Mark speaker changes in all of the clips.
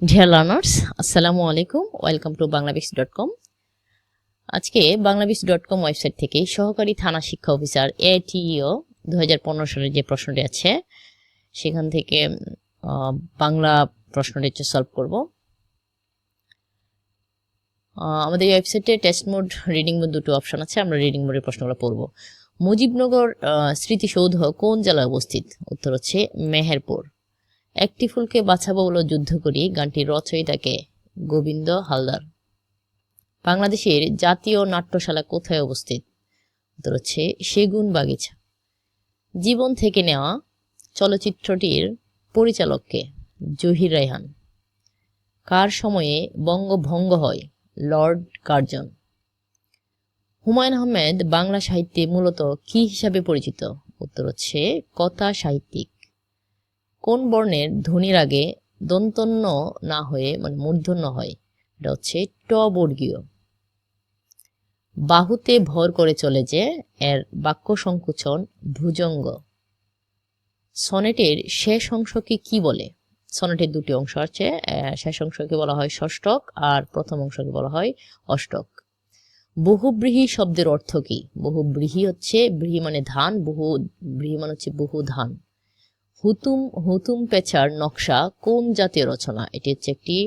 Speaker 1: Deer learners, আসসালামু আলাইকুম। Welcome to বাংলাবিক্স.com। আজকে বাংলাবিক্স.com ওয়েবসাইট থেকে সহকারী থানা শিক্ষা অফিসার ATEO 2015 সালের যে প্রশ্নটি আছে সেখান থেকে বাংলা প্রশ্নটি সলভ করব। আমাদের এই ওয়েবসাইটে টেস্ট মোড, রিডিং মোড দুটো অপশন আছে। আমরা রিডিং মোডের প্রশ্নগুলো পড়ব। মুজিবনগর স্মৃতিসৌধ কোন জেলায় অবস্থিত? উত্তর হচ্ছে মেহেরপুর। একটি ফুলকে বাঁচাবো বলো যুদ্ধ করি গানটির রচয়িতাকে? গোবিন্দ হালদার। বাংলাদেশের জাতীয় নাট্যশালা কোথায় অবস্থিত? উত্তর হচ্ছে সেগুন বাগিচা। জীবন থেকে নেওয়া চলচ্চিত্রটির পরিচালককে? জহির রায়হান। কার সময়ে বঙ্গভঙ্গ হয়? Lord Curzon. হুমায়ুন আহমেদ বাংলা সাহিত্যে মূলত কি হিসাবে পরিচিত? উত্তর হচ্ছে কথা সাহিত্যিক। কোন বর্ণের ধ্বনির আগে দন্তন্য না হয়ে মূর্ধন্য হয়? এটা হচ্ছে ট বর্গীয়। বাহুতে ভর করে চলে যে এর বাক্য সংকোচন ভুজঙ্গ। সনেটের শেষ অংশকে কি বলে? সনেটের দুটি অংশ আছে, শেষ অংশকে বলা হয় ষষ্ঠক আর প্রথম অংশকে বলা হয় অষ্টক। বহুব্রীহি শব্দের অর্থ কি? বহুব্রীহি হচ্ছে ব্রীহি মানে ধান, ব্রীহি মানে হচ্ছে বহু ধান। হুতুম পেঁচার নকশা কোন জাতীয় রচনা? এটি হচ্ছে একটি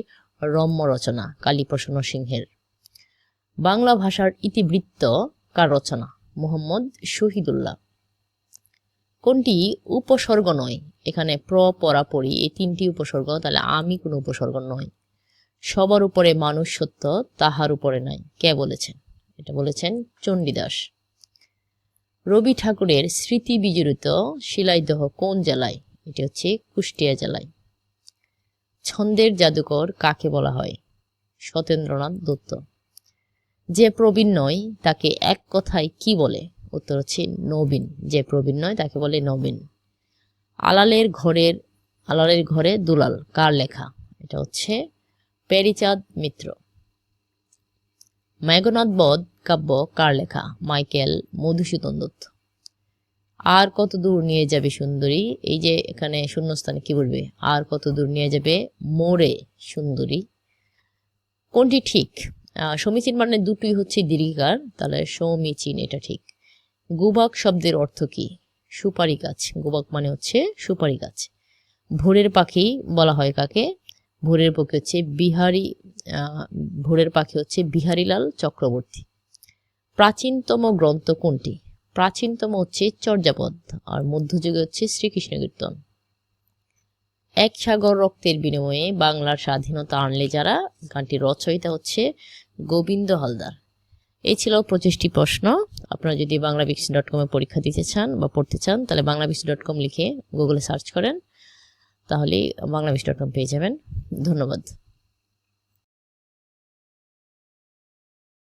Speaker 1: রম্য রচনা, কালীপ্রসন্ন সিংহের। বাংলা ভাষার ইতিবৃত্ত কার রচনা? মুহাম্মদ শহীদুল্লাহ। কোনটি উপসর্গ নয়? এখানে পরাপরি এই তিনটি উপসর্গ, তাহলে আমি কোনো উপসর্গ নয়। সবার উপরে মানুষ সত্য, তাহার উপরে নাই, কে বলেছেন? এটা বলেছেন চণ্ডীদাস। রবি ঠাকুরের স্মৃতি বিজড়িত শিলাইদহ কোন জেলায়? এটি হচ্ছে কুষ্টিয়া জেলায়। ছন্দের জাদুকর কাকে বলা হয়? সতেন্দ্রনাথ দত্ত। যে প্রবীণ নয় তাকে এক কথায় কি বলে? উত্তর হচ্ছে নবীন। যে প্রবীণ নয় তাকে বলে নবীন। আলালের ঘরে দুলাল কার লেখা? এটা হচ্ছে প্যারীচাঁদ মিত্র। মেঘনাদ বধ কাব্য কার লেখা? মাইকেল মধুসূদন দত্ত। আর কত দূর নিয়ে যাবে সুন্দরী, এই যে এখানে শূন্যস্থানে কি বলবে? আর কত দূর নিয়ে যাবে মোরে সুন্দরী। কোনটি ঠিক? সমীচীন মানে দুটোই হচ্ছে দীর্ঘিকার, তাহলে সমীচীন এটা ঠিক। গুবাক শব্দের অর্থ কি? সুপারি গাছ। গুবাক মানে হচ্ছে সুপারি গাছ। ভোরের পাখি বলা হয় কাকে? ভোরের পাখি হচ্ছে বিহারীলাল চক্রবর্তী। প্রাচীনতম গ্রন্থ কোনটি? প্রাচীনতম হচ্ছে চর্যাপদ, আর মধ্যযুগে হচ্ছে শ্রীকৃষ্ণ কীর্তন। এক সাগর রক্তের বিনিময়ে বাংলার স্বাধীনতা আনলে যারা, গানটির রচয়িতা হচ্ছে গোবিন্দ হালদার। এই ছিল 25টি প্রশ্ন। আপনারা যদি বাংলাবিক্স.com এ পরীক্ষা দিতে চান বা পড়তে চান তাহলে বাংলাবিক্স.com লিখে গুগলে সার্চ করেন, তাহলে বাংলাবিক্স.com পেয়ে যাবেন। ধন্যবাদ।